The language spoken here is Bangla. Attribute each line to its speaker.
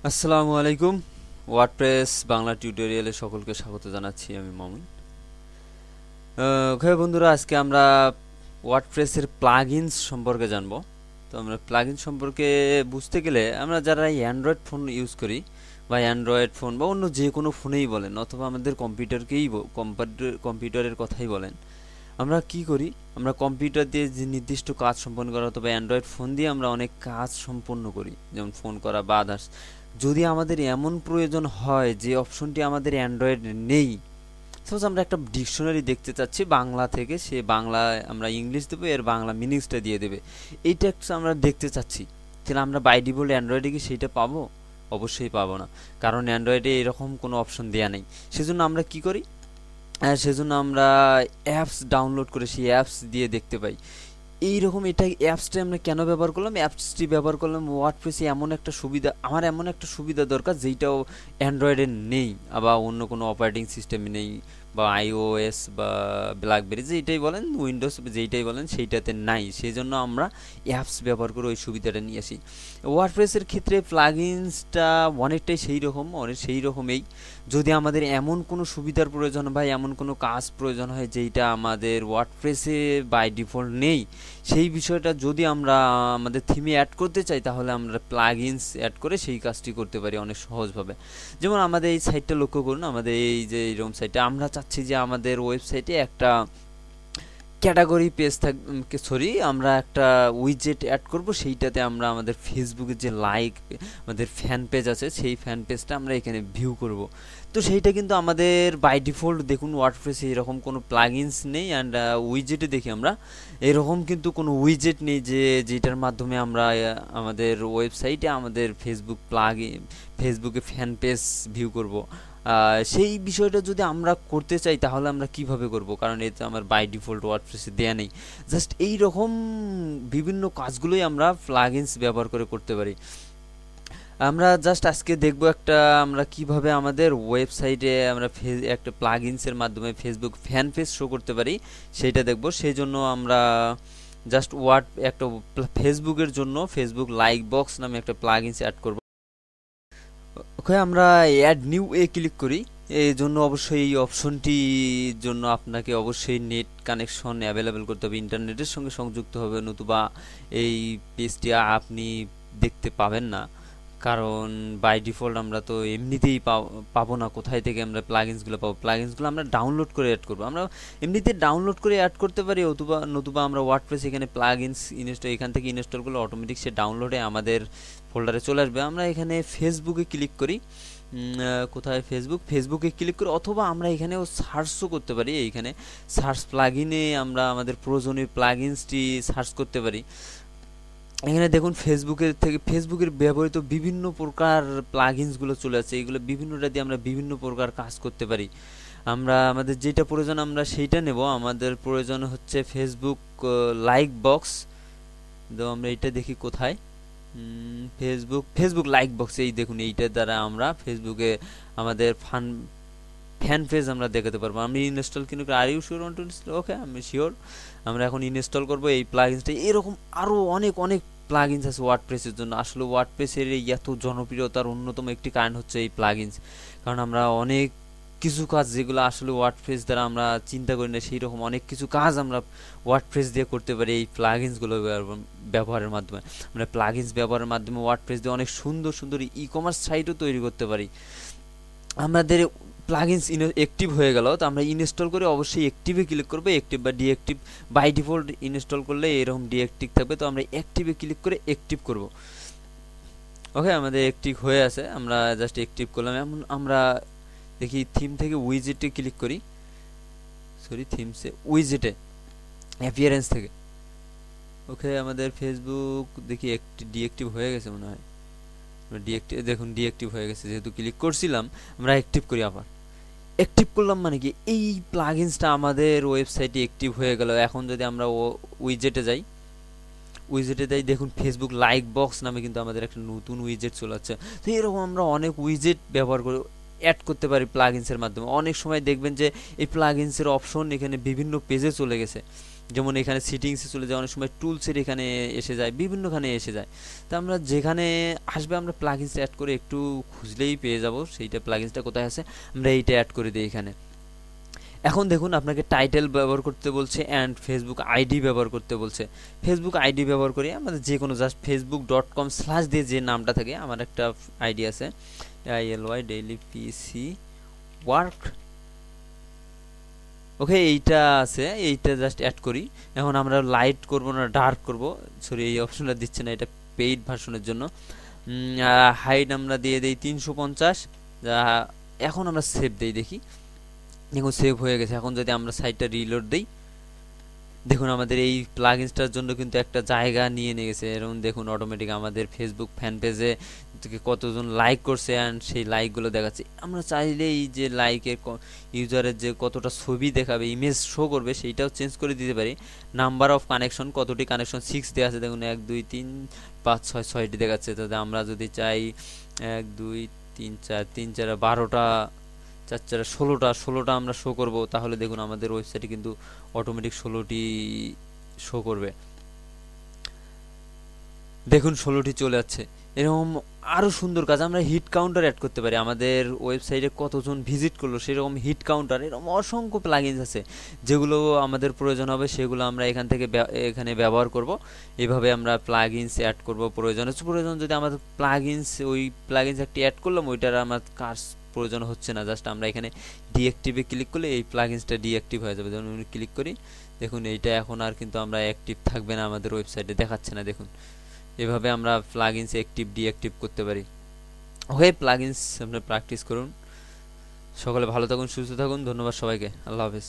Speaker 1: আসসালামু আলাইকুম। ওয়ার্ডপ্রেস বাংলা টিউটোরিয়ালে সকলকে স্বাগত জানাচ্ছি। আমি মামুন। ওকে বন্ধুরা, আজকে আমরা ওয়ার্ডপ্রেসের প্লাগইনস সম্পর্কে জানবো। তো আমরা প্লাগইন সম্পর্কে বুঝতে গেলে আমরা যারা অ্যান্ড্রয়েড ফোন ইউজ করি বা অ্যান্ড্রয়েড ফোন বা অন্য যে কোনো ফোনেই বলেন অথবা আমাদের কম্পিউটারের কথাই বলেন, আমরা কি করি? আমরা কম্পিউটার দিয়ে যে নির্দিষ্ট কাজ সম্পন্ন করা অথবা অ্যান্ড্রয়েড ফোন দিয়ে আমরা অনেক কাজ সম্পন্ন করি, যেমন ফোন করা বা আদার্স। যদি আমাদের এমন প্রয়োজন হয় যে অপশনটি আমাদের অ্যান্ড্রয়েড নেই, সাপোজ আমরা একটা ডিকশনারি দেখতে চাচ্ছি বাংলা থেকে, সে বাংলায় আমরা ইংলিশ দেবো, এর বাংলা মিনিংসটা দিয়ে দেবে, এইটা আমরা দেখতে চাচ্ছি, তাহলে আমরা বাই ডিফল্ট অ্যান্ড্রয়েডে কি সেইটা পাবো? অবশ্যই পাবো না, কারণ অ্যান্ড্রয়েডে এরকম কোনো অপশন দেওয়া নেই। সেজন্য আমরা কি করি? সেজন্য আমরা অ্যাপস ডাউনলোড করে সেই অ্যাপস দিয়ে দেখতে পাই। এইরকম এটা অ্যাপসটা আমরা কেন ব্যবহার করলাম? অ্যাপসটি ব্যবহার করলাম ওয়ার্ডপ্রেসে এমন একটা সুবিধা, আমার এমন একটা সুবিধা দরকার যেইটাও অ্যান্ড্রয়েডে নেই বা অন্য কোনো অপারেটিং সিস্টেমে নেই, বা আইওএস বা ব্ল্যাকবেরি যেইটাই বলেন, উইন্ডোজ যেইটাই বলেন সেইটাতে নাই। সেই জন্য আমরা অ্যাপস ব্যবহার করে ওই সুবিধাটা নিয়ে আসি। ওয়ার্ডপ্রেসের ক্ষেত্রে প্লাগইনসটা অনেকটাই সেই রকমই। যদি আমাদের এমন কোনো সুবিধার প্রয়োজন বা এমন কোনো কাজ প্রয়োজন হয় যেইটা আমাদের ওয়ার্ডপ্রেসে বাই ডিফল্ট নেই, সেই বিষয়টা যদি আমরা আমাদের থিমে অ্যাড করতে চাই, তাহলে আমরা প্লাগইনস অ্যাড করে সেই কাজটি করতে পারি অনেক সহজভাবে। যেমন আমাদের এই সাইটটা লক্ষ্য করুন, আমাদের এই যে এরকম সাইটে আমরা চাচ্ছি যে আমাদের ওয়েবসাইটে একটা ক্যাটাগরি পেজ থাকবে, সরি, আমরা একটা উইজেট অ্যাড করব, সেইটাতে আমরা আমাদের ফেসবুকের যে আমাদের ফ্যান পেজ আছে সেই ফ্যান পেজটা আমরা এখানে ভিউ করব। তো সেইটা কিন্তু আমাদের বাই ডিফল্ট দেখুন ওয়ার্ডপ্রেসে এরকম কোনো প্লাগইনস নেই। অ্যান্ড উইজেটে দেখি আমরা এরকম কিন্তু কোনো উইজেট নেই যেটার মাধ্যমে আমরা আমাদের ওয়েবসাইটে আমাদের ফেসবুকে ফ্যান পেজ ভিউ করব। সেই বিষয়টা যদি আমরা করতে চাই তাহলে আমরা কিভাবে করব? কারণ এতে আমার বাই ডিফল্ট ওয়ার্ডপ্রেসে দেয়া নেই। জাস্ট এই রকম বিভিন্ন কাজগুলোই আমরা প্লাগইনস ব্যবহার করে করতে পারি। আমরা জাস্ট আজকে দেখব একটা আমরা কিভাবে আমাদের ওয়েবসাইটে আমরা একটা প্লাগইনসের মাধ্যমে ফেসবুক ফ্যান পেজ শো করতে পারি, সেটা দেখব। সেই জন্য আমরা জাস্ট একটা ফেসবুকের জন্য ফেসবুক লাইক বক্স নামে একটা প্লাগইনস অ্যাড করব। ওকে, আমরা অ্যাড নিউ এ ক্লিক করি। এই জন্য অবশ্যই এই অপশনটির জন্য আপনাকে অবশ্যই নেট কানেকশন অ্যাভেলেবেল করতে হবে, ইন্টারনেটের সঙ্গে সংযুক্ত হবে, নতুবা এই পেজটি আপনি দেখতে পাবেন না। কারণ বাই ডিফল্ট আমরা তো এমনিতেই পাবো না। কোথায় থেকে আমরা প্লাগইনসগুলো পাবো? প্লাগইনসগুলো আমরা ডাউনলোড করে অ্যাড করবো। আমরা এমনিতে ডাউনলোড করে অ্যাড করতে পারি, নতুবা আমরা ওয়ার্ডপ্রেস এখানে প্লাগইনস এখান থেকে ইনস্টল করলে অটোমেটিক সে ডাউনলোডে আমাদের ফোল্ডারে চলে আসবে। আমরা এখানে ফেসবুকে ক্লিক করি। কোথায়? ফেসবুকে ক্লিক করি, অথবা আমরা এখানেও সার্চও করতে পারি। এইখানে সার্চ প্লাগইনে আমরা আমাদের প্রয়োজনীয় প্লাগইনসটি সার্চ করতে পারি। এখানে দেখুন ফেসবুকের ব্যবহৃত বিভিন্ন প্রকার প্লাগইনসগুলো চলে আসছে। এইগুলো বিভিন্নটা দিয়ে আমরা বিভিন্ন প্রকার কাজ করতে পারি। আমরা আমাদের যেটা প্রয়োজন আমরা সেইটা নেব। আমাদের প্রয়োজন হচ্ছে ফেসবুক লাইক বক্স। তো আমরা এটা দেখি কোথায়। ফেসবুক লাইক বক্স, এই দেখুন, এইটার দ্বারা আমরা ফেসবুকে আমাদের ফ্যান পেজ আমরা দেখাতে পারবো। আমি ইনস্টল কিন্তু are you sure want to install? Okay, আমি শিওর। আমরা এখন ইনস্টল করব এই প্লাগইনসটা। এরকম আরও অনেক অনেক প্লাগইনস আছে ওয়ার্ডপ্রেসের জন্য। আসলে ওয়ার্ডপ্রেসের এই এত জনপ্রিয়তার অন্যতম একটি কারণ হচ্ছে এই প্লাগইনস। কারণ আমরা অনেক কিছু কাজ যেগুলো আসলে ওয়ার্ডপ্রেস দ্বারা আমরা চিন্তা করি না, সেই রকম অনেক কিছু কাজ আমরা ওয়ার্ডপ্রেস দিয়ে করতে পারি এই প্লাগইনসগুলো ব্যবহারের মাধ্যমে। আমরা প্লাগইনস ব্যবহারের মাধ্যমে ওয়ার্ডপ্রেস দিয়ে অনেক সুন্দর সুন্দর ই কমার্স সাইটও তৈরি করতে পারি। আমাদের প্লাগইনস অ্যাক্টিভ হয়ে গেল, তো আমরা ইনস্টল করে অবশ্যই অ্যাক্টিভে ক্লিক করবো। অ্যাক্টিভ বা ডিঅ্যাক্টিভ, বাই ডিফল্ট ইনস্টল করলে এরকম ডিঅ্যাক্টিভ থাকবে, তো আমরা অ্যাক্টিভে ক্লিক করে অ্যাক্টিভ করব। ওকে, আমাদের অ্যাক্টিভ হয়ে আছে, আমরা জাস্ট অ্যাক্টিভ করলাম। এমন আমরা দেখি থিম থেকে উইজেটে ক্লিক করি, সরি থিমসে উইজেটে অ্যাপিয়ারেন্স থেকে। ওকে, আমাদের ফেসবুক দেখি ডিঅ্যাক্টিভ হয়ে গেছে মনে হয়। দেখুন ডিঅ্যাক্টিভ হয়ে গেছে, যেহেতু ক্লিক করছিলাম। আমরা অ্যাক্টিভ করি, আবার অ্যাক্টিভ করলাম, মানে কি এই প্লাগইনসটা আমাদের ওয়েবসাইটে অ্যাক্টিভ হয়ে গেল। এখন যদি আমরা উইজেটে যাই দেখুন ফেসবুক লাইক বক্স নামে কিন্তু আমাদের একটা নতুন উইজেট চলে আসছে। তো এরকম আমরা অনেক উইজেট ব্যবহার করে অ্যাড করতে পারি প্লাগইনসের মাধ্যমে। অনেক সময় দেখবেন যে এই প্লাগইনসের অপশন এখানে বিভিন্ন পেজে চলে গেছে। যেমন এখানে সিটিংসে চলে যায়, অনেক সময় টুলসের এখানে এসে যায়, বিভিন্নখানে এসে যায়। তো আমরা যেখানে আসবে আমরা প্লাগইনস অ্যাড করে একটু খুঁজলেই পেয়ে যাব সেইটা প্লাগইনসটা কোথায় আছে, আমরা এইটা অ্যাড করে দিই এখানে। এখন দেখুন আপনাকে টাইটেল ব্যবহার করতে বলছে অ্যান্ড ফেসবুক আইডি ব্যবহার করতে বলছে। ফেসবুক আইডি ব্যবহার করি আমাদের যে কোনো জাস্ট facebook.com/ দিয়ে যে নামটা থাকে, আমার একটা আইডি আছে ILY ডেইলি পিসি ওয়ার্ক, ওকে এইটা আছে, এইটা জাস্ট অ্যাড করি। এখন আমরা লাইট করব না ডার্ক করব, সরি এই অপশনটা দিচ্ছে না, এটা পেইড ভার্সনের জন্য। হাইট আমরা দিয়ে দেই 350। এখন আমরা সেভ দেই, দেখি দেখুন সেভ হয়ে গেছে। এখন যদি আমরা সাইটটা রিলোড দিই, দেখুন আমাদের এই প্লাগইনসটার জন্য কিন্তু একটা জায়গা নিয়ে গেছে। এরকম দেখুন অটোমেটিক আমাদের ফেসবুক ফ্যান পেজে কতজন লাইক করছে অ্যান্ড সেই লাইকগুলো দেখাচ্ছে। আমরা চাইলে এই যে লাইকের ইউজারের যে কতটা ছবি দেখাবে, ইমেজ শো করবে, সেইটাও চেঞ্জ করে দিতে পারি। নাম্বার অফ কানেকশন, কতটি কানেকশন 6 দেওয়া আছে, দেখুন 1 2 3 5 6 6টি দেখাচ্ছে। তো আমরা যদি চাই 1 2 3 4 3 4 12টা 4 4 16টা আমরা শো করব, তাহলে দেখুন আমাদের ওয়েবসাইটে কিন্তু অটোমেটিক 16টি শো করবে। দেখুন 16টি চলে যাচ্ছে। এরকম আরও সুন্দর কাজ, আমরা হিট কাউন্টার অ্যাড করতে পারি। আমাদের ওয়েবসাইটে কতজন ভিজিট করলো সেরকম হিট কাউন্টার, এরকম অসংখ্য প্লাগইনস আছে যেগুলো আমাদের প্রয়োজন হবে, সেগুলো আমরা এখান থেকে এখানে ব্যবহার করব। এভাবে আমরা প্লাগইনস অ্যাড করব প্রয়োজন যদি আমাদের প্লাগইনস ওই প্লাগইনস একটি অ্যাড করলাম, ওইটার আমার কাজ প্রয়োজন হচ্ছে না, জাস্ট আমরা এখানে ডিঅ্যাক্টিভে ক্লিক করলে এই প্লাগইনসটা ডিঅ্যাক্টিভ হয়ে যাবে। যখন আমি ক্লিক করি দেখুন এইটা এখন আর কিন্তু আমরা অ্যাক্টিভ থাকবে না, আমাদের ওয়েবসাইটে দেখাচ্ছে না। দেখুন এভাবে আমরা প্লাগইনস অ্যাক্টিভ ডিঅ্যাক্টিভ করতে পারি। ওকে, প্লাগইনস আপনি প্র্যাকটিস করুন। সকলে ভালো থাকুন, সুস্থ থাকুন, ধন্যবাদ সবাইকে, আল্লাহ হাফেজ।